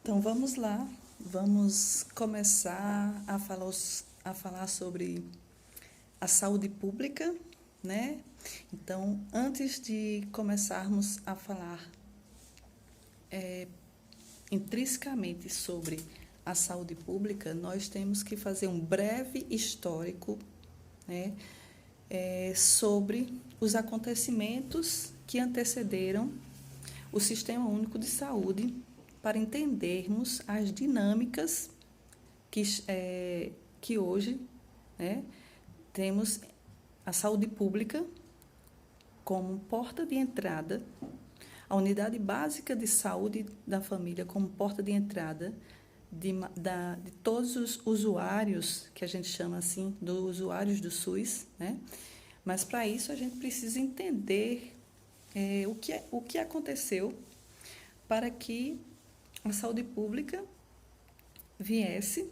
Então vamos lá, vamos começar a falar sobre a saúde pública, né? Então, antes de começarmos a falar intrinsecamente sobre a saúde pública, nós temos que fazer um breve histórico, né? Sobre os acontecimentos que antecederam o Sistema Único de Saúde para entendermos as dinâmicas que hoje, né, temos a saúde pública como porta de entrada, a unidade básica de saúde da família como porta de entrada de todos os usuários, que a gente chama assim, dos usuários do SUS, né? Mas, para isso, a gente precisa entender o que aconteceu para que a saúde pública viesse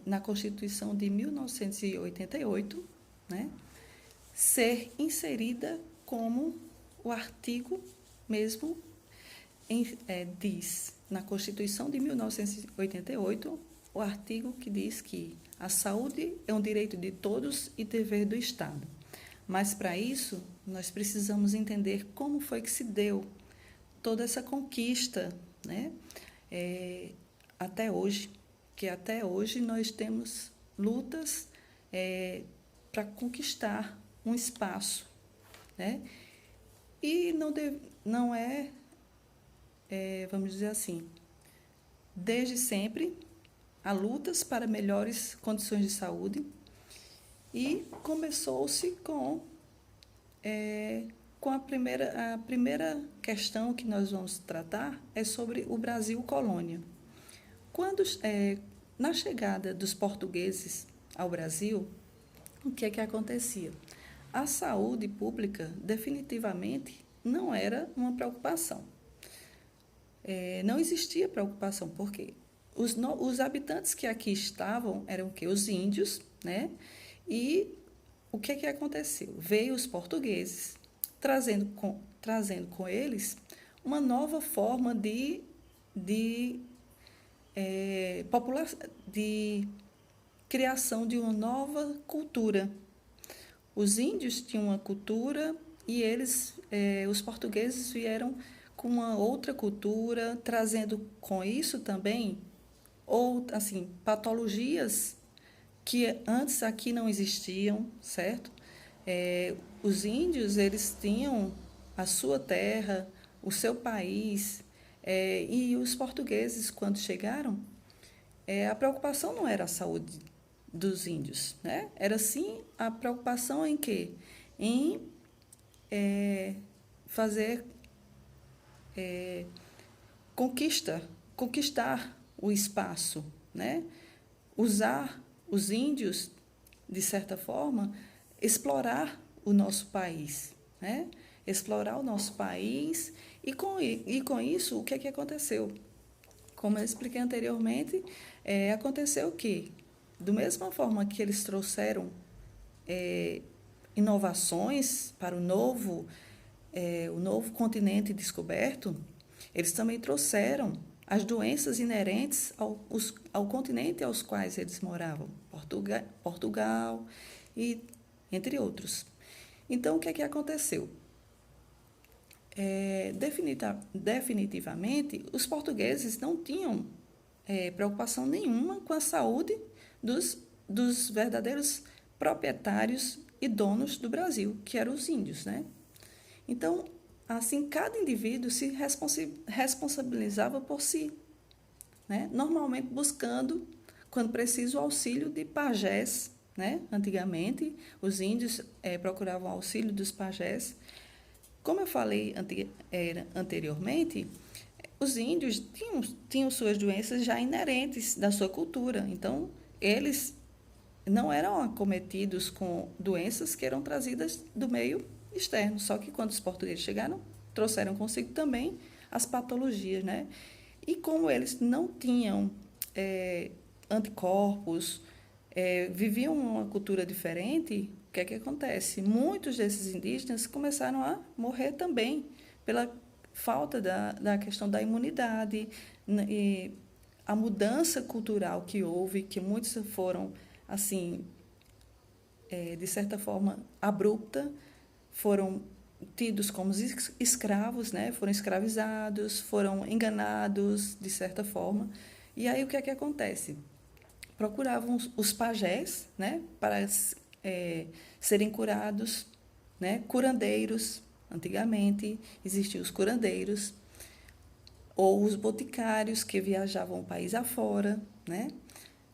na Constituição de 1988, né, ser inserida como o artigo mesmo diz na Constituição de 1988, o artigo que diz que a saúde é um direito de todos e dever do Estado. Mas, para isso, nós precisamos entender como foi que se deu toda essa conquista, né? Até hoje, que até hoje nós temos lutas para conquistar um espaço, né? E não é, vamos dizer assim, desde sempre há lutas para melhores condições de saúde e começou-se com a primeira questão que nós vamos tratar é sobre o Brasil colônia. Na chegada dos portugueses ao Brasil, o que é que acontecia? A saúde pública definitivamente não era uma preocupação. Não existia preocupação, porque os habitantes que aqui estavam eram o quê? Os índios, né? E o que é que aconteceu? Veio os portugueses, trazendo com eles uma nova forma de criação de uma nova cultura. Os índios tinham uma cultura e os portugueses vieram com uma outra cultura, trazendo com isso também assim, patologias que antes aqui não existiam, certo? Os índios, eles tinham a sua terra, o seu país, e os portugueses, quando chegaram, a preocupação não era a saúde dos índios, né? Era sim a preocupação em quê? Em fazer conquistar o espaço, né? Usar os índios, de certa forma, explorar o nosso país, né? Explorar o nosso país e com isso, o que é que aconteceu? Como eu expliquei anteriormente, aconteceu que, da mesma forma que eles trouxeram inovações para o novo continente descoberto, eles também trouxeram as doenças inerentes ao continente aos quais eles moravam, Portugal e entre outros. Então, o que é que aconteceu? Definitivamente, os portugueses não tinham preocupação nenhuma com a saúde dos verdadeiros proprietários e donos do Brasil, que eram os índios, né? Então, assim, cada indivíduo se responsabilizava por si, né? Normalmente buscando, quando preciso, o auxílio de pajés, né? Antigamente, os índios procuravam auxílio dos pajés. Como eu falei anteriormente, os índios tinham suas doenças já inerentes da sua cultura. Então, eles não eram acometidos com doenças que eram trazidas do meio externo. Só que quando os portugueses chegaram, trouxeram consigo também as patologias, né? E como eles não tinham anticorpos, viviam uma cultura diferente, o que é que acontece? Muitos desses indígenas começaram a morrer também falta da questão da imunidade, e a mudança cultural que houve, que muitos foram, assim, de certa forma, abrupta, foram tidos como escravos, né? Foram escravizados, foram enganados, de certa forma. E aí, o que é que acontece? Procuravam os pajés, né? Para serem curados, né? Curandeiros. Antigamente existiam os curandeiros, ou os boticários que viajavam o país afora, né?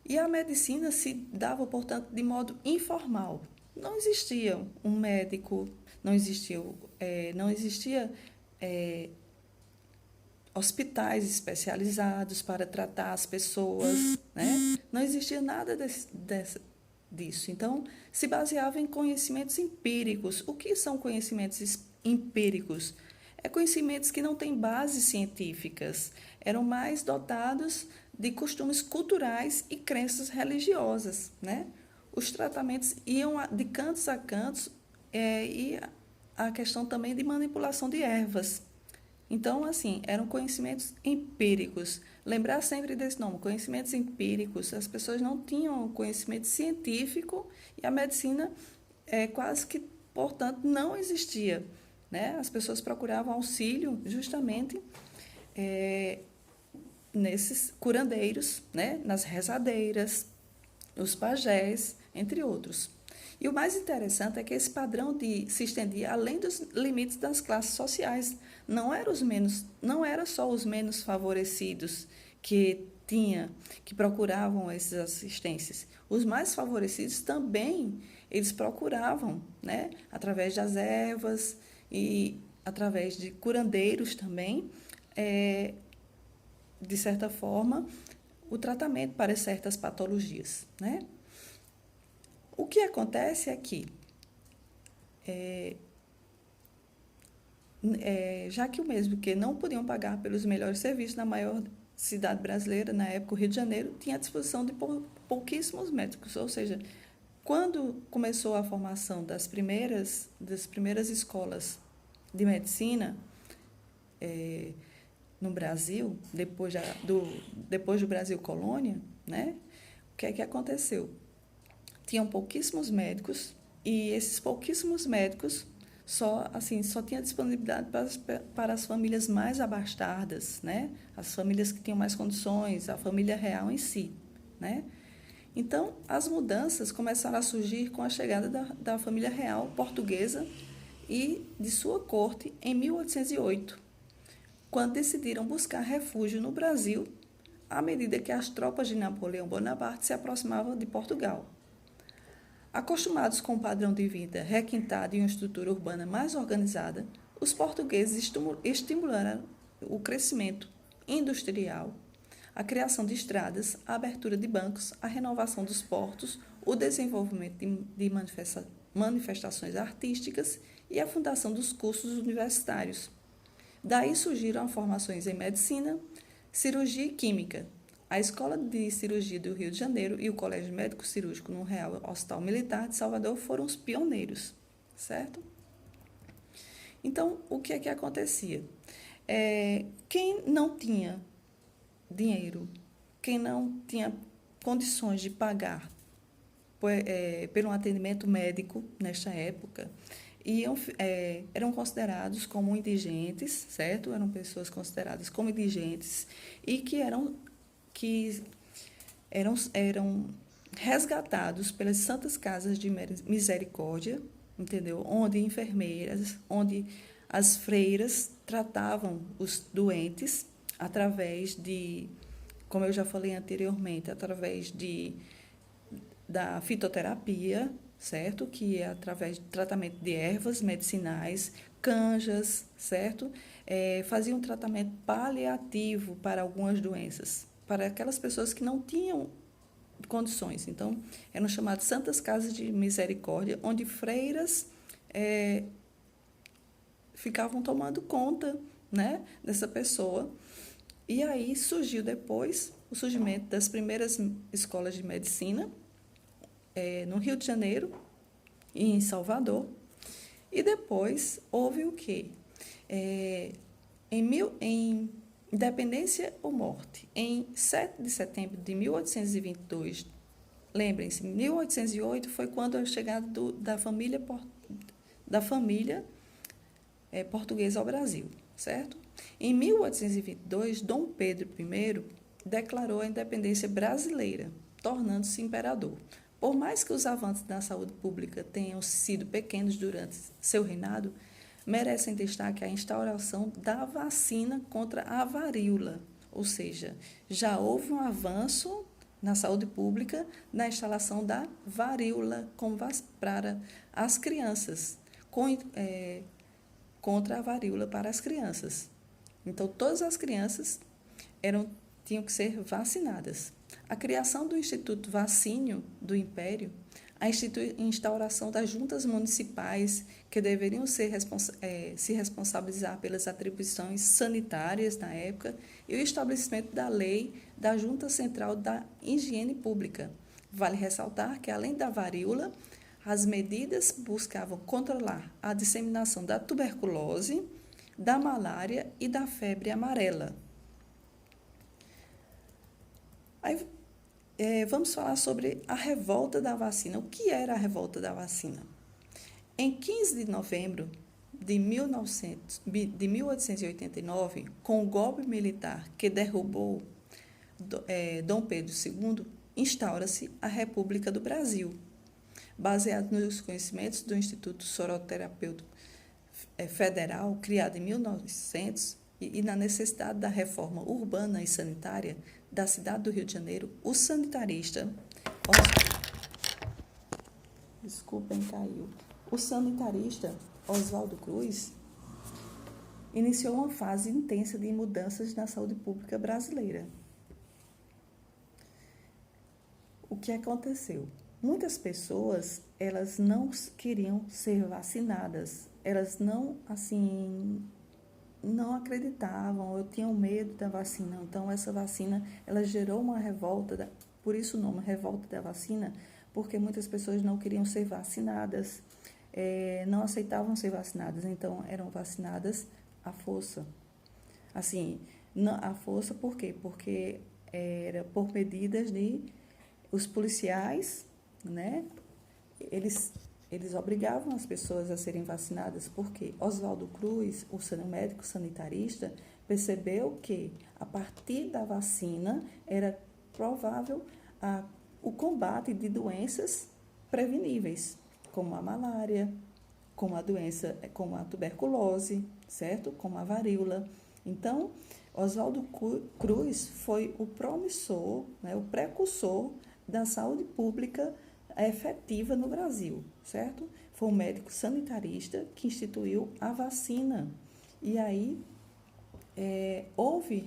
E a medicina se dava, portanto, de modo informal. Não existia um médico, não existia hospitais especializados para tratar as pessoas, né? Não existia nada disso. Então, se baseava em conhecimentos empíricos. O que são conhecimentos empíricos? É conhecimentos que não têm bases científicas, eram mais dotados de costumes culturais e crenças religiosas, né? Os tratamentos iam de cantos a cantos, e a questão também de manipulação de ervas. Então, assim, eram conhecimentos empíricos. Lembrar sempre desse nome, conhecimentos empíricos. As pessoas não tinham conhecimento científico e a medicina quase que, portanto, não existia, né? As pessoas procuravam auxílio justamente nesses curandeiros, né? Nas rezadeiras, os pajés, entre outros. E o mais interessante é que esse padrão se estendia além dos limites das classes sociais. Não era só os menos favorecidos que procuravam essas assistências. Os mais favorecidos também eles procuravam, né, através das ervas e através de curandeiros também, de certa forma, o tratamento para certas patologias, né? O que acontece é que, já que o mesmo que não podiam pagar pelos melhores serviços na maior cidade brasileira, na época o Rio de Janeiro, tinha à disposição de pouquíssimos médicos, ou seja, quando começou a formação das primeiras escolas de medicina no Brasil, depois do Brasil colônia, né? O que é que aconteceu? Tinham pouquíssimos médicos e esses pouquíssimos médicos só tinha disponibilidade para as famílias mais abastadas, né? As famílias que tinham mais condições, a família real em si, né? Então, as mudanças começaram a surgir com a chegada da família real portuguesa e de sua corte em 1808, quando decidiram buscar refúgio no Brasil à medida que as tropas de Napoleão Bonaparte se aproximavam de Portugal. Acostumados com um padrão de vida requintado e uma estrutura urbana mais organizada, os portugueses estimularam o crescimento industrial, a criação de estradas, a abertura de bancos, a renovação dos portos, o desenvolvimento de manifestações artísticas e a fundação dos cursos universitários. Daí surgiram formações em medicina, cirurgia e química. A Escola de Cirurgia do Rio de Janeiro e o Colégio Médico Cirúrgico no Real Hospital Militar de Salvador foram os pioneiros, certo? Então, o que é que acontecia? Quem não tinha dinheiro, quem não tinha condições de pagar por um atendimento médico nesta época, eram considerados como indigentes, certo? Eram pessoas consideradas como indigentes e que eram resgatados pelas Santas Casas de Misericórdia, entendeu? Onde enfermeiras, onde as freiras tratavam os doentes através como eu já falei anteriormente, através da fitoterapia, certo? Que é através de tratamento de ervas medicinais, canjas, certo? Fazia um tratamento paliativo para algumas doenças, para aquelas pessoas que não tinham condições. Então, eram chamadas Santas Casas de Misericórdia, onde freiras ficavam tomando conta, né, dessa pessoa. E aí surgiu depois o surgimento das primeiras escolas de medicina no Rio de Janeiro e em Salvador. E depois houve o quê? Em Independência ou Morte, em 7 de setembro de 1822, lembrem-se, 1808 foi quando a chegada da família portuguesa ao Brasil, certo? Em 1822, Dom Pedro I declarou a independência brasileira, tornando-se imperador. Por mais que os avanços na saúde pública tenham sido pequenos durante seu reinado, merecem destaque a instauração da vacina contra a varíola, ou seja, já houve um avanço na saúde pública na instalação da varíola para as crianças, contra a varíola para as crianças. Então, todas as crianças tinham que ser vacinadas. A criação do Instituto Vacínio do Império, a instauração das juntas municipais, que deveriam se responsabilizar pelas atribuições sanitárias na época, e o estabelecimento da lei da Junta Central da Higiene Pública. Vale ressaltar que, além da varíola, as medidas buscavam controlar a disseminação da tuberculose, da malária e da febre amarela. Aí, vamos falar sobre a revolta da vacina. O que era a revolta da vacina? Em 15 de novembro de 1889, com o golpe militar que derrubou Dom Pedro II, instaura-se a República do Brasil, baseado nos conhecimentos do Instituto Soroterapêutico Federal, criado em 1900, e na necessidade da reforma urbana e sanitária da cidade do Rio de Janeiro, o sanitarista Oswaldo Cruz iniciou uma fase intensa de mudanças na saúde pública brasileira. O que aconteceu? Muitas pessoas, elas não queriam ser vacinadas, elas não acreditavam, eu tinha medo da vacina. Então, essa vacina, ela gerou uma revolta, por isso o nome, revolta da vacina, porque muitas pessoas não queriam ser vacinadas, não aceitavam ser vacinadas, então eram vacinadas à força. À força por quê? Porque era por medidas de os policiais, né? Eles obrigavam as pessoas a serem vacinadas, porque Oswaldo Cruz, o médico sanitarista, percebeu que, a partir da vacina, era provável o combate de doenças preveníveis, como a malária, como a tuberculose, certo? Como a varíola. Então, Oswaldo Cruz foi o promissor, né, o precursor da saúde pública efetiva no Brasil, certo? Foi um médico sanitarista que instituiu a vacina. E aí houve,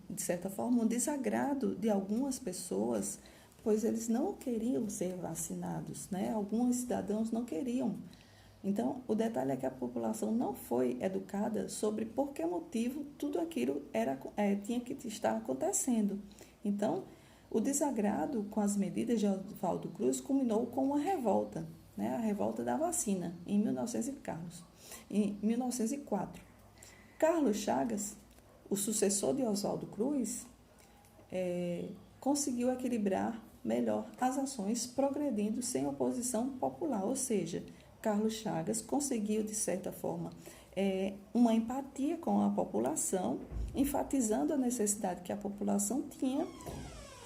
de certa forma, um desagrado de algumas pessoas, pois eles não queriam ser vacinados, né? Alguns cidadãos não queriam. Então, o detalhe é que a população não foi educada sobre por que motivo tudo aquilo tinha que estar acontecendo. Então, o desagrado com as medidas de Oswaldo Cruz culminou com uma revolta, né? A revolta da vacina, em 1904. Carlos Chagas, o sucessor de Oswaldo Cruz, conseguiu equilibrar melhor as ações, progredindo sem oposição popular, ou seja, Carlos Chagas conseguiu, de certa forma, uma empatia com a população, enfatizando a necessidade que a população tinha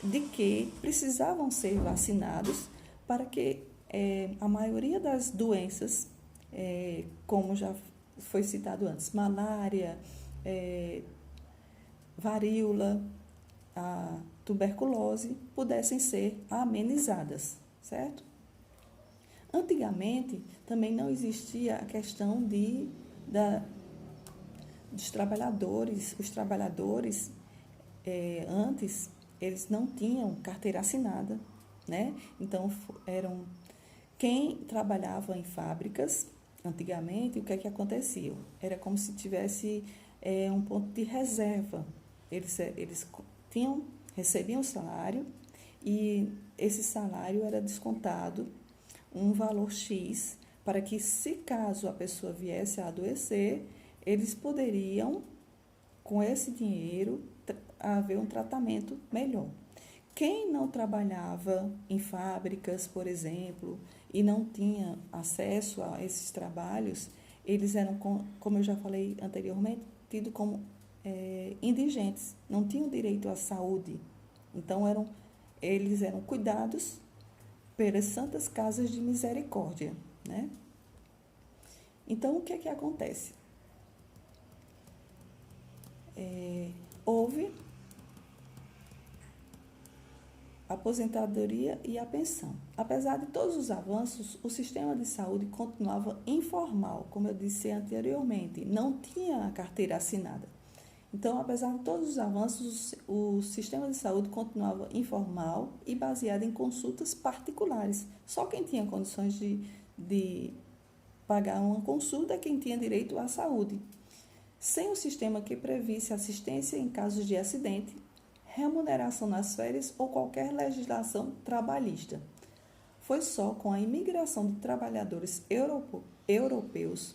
de que precisavam ser vacinados para que a maioria das doenças, como já foi citado antes, malária, varíola, a tuberculose, pudessem ser amenizadas, certo? Antigamente, também não existia a questão dos trabalhadores. Os trabalhadores, antes, eles não tinham carteira assinada, né? Então, quem trabalhava em fábricas, antigamente, o que é que acontecia? Era como se tivesse um ponto de reserva. Eles recebiam um salário e esse salário era descontado um valor X para que, se caso a pessoa viesse a adoecer, eles poderiam, com esse dinheiro, haver um tratamento melhor. Quem não trabalhava em fábricas, por exemplo, e não tinha acesso a esses trabalhos, eles eram, como eu já falei anteriormente, tidos como indigentes, não tinham direito à saúde. Então, eles eram cuidados pelas santas casas de misericórdia, né? Então, o que é que acontece? Houve a aposentadoria e a pensão. Apesar de todos os avanços, o sistema de saúde continuava informal, como eu disse anteriormente, não tinha a carteira assinada. Então, apesar de todos os avanços, o sistema de saúde continuava informal e baseado em consultas particulares. Só quem tinha condições de pagar uma consulta é quem tinha direito à saúde. Sem um sistema que previsse assistência em casos de acidente, remuneração nas férias ou qualquer legislação trabalhista. Foi só com a imigração de trabalhadores europeus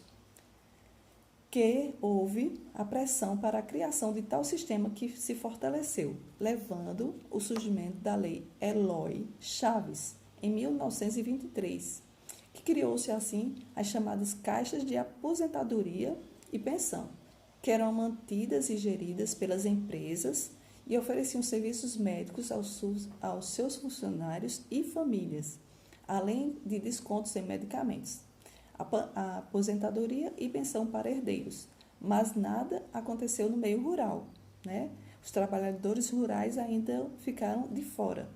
que houve a pressão para a criação de tal sistema que se fortaleceu, levando o surgimento da Lei Eloy Chaves, em 1923, que criou-se assim as chamadas caixas de aposentadoria e pensão, que eram mantidas e geridas pelas empresas e ofereciam serviços médicos aos seus funcionários e famílias, além de descontos em medicamentos, a aposentadoria e pensão para herdeiros. Mas nada aconteceu no meio rural, né? Os trabalhadores rurais ainda ficaram de fora.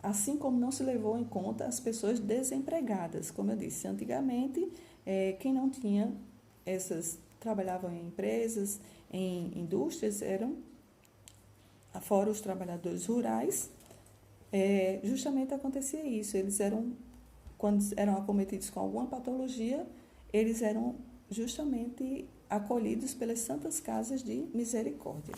Assim como não se levou em conta as pessoas desempregadas. Como eu disse, antigamente, quem não tinha trabalhavam em empresas, em indústrias, fora os trabalhadores rurais, justamente acontecia isso. Quando eram acometidos com alguma patologia, eles eram justamente acolhidos pelas santas casas de misericórdia.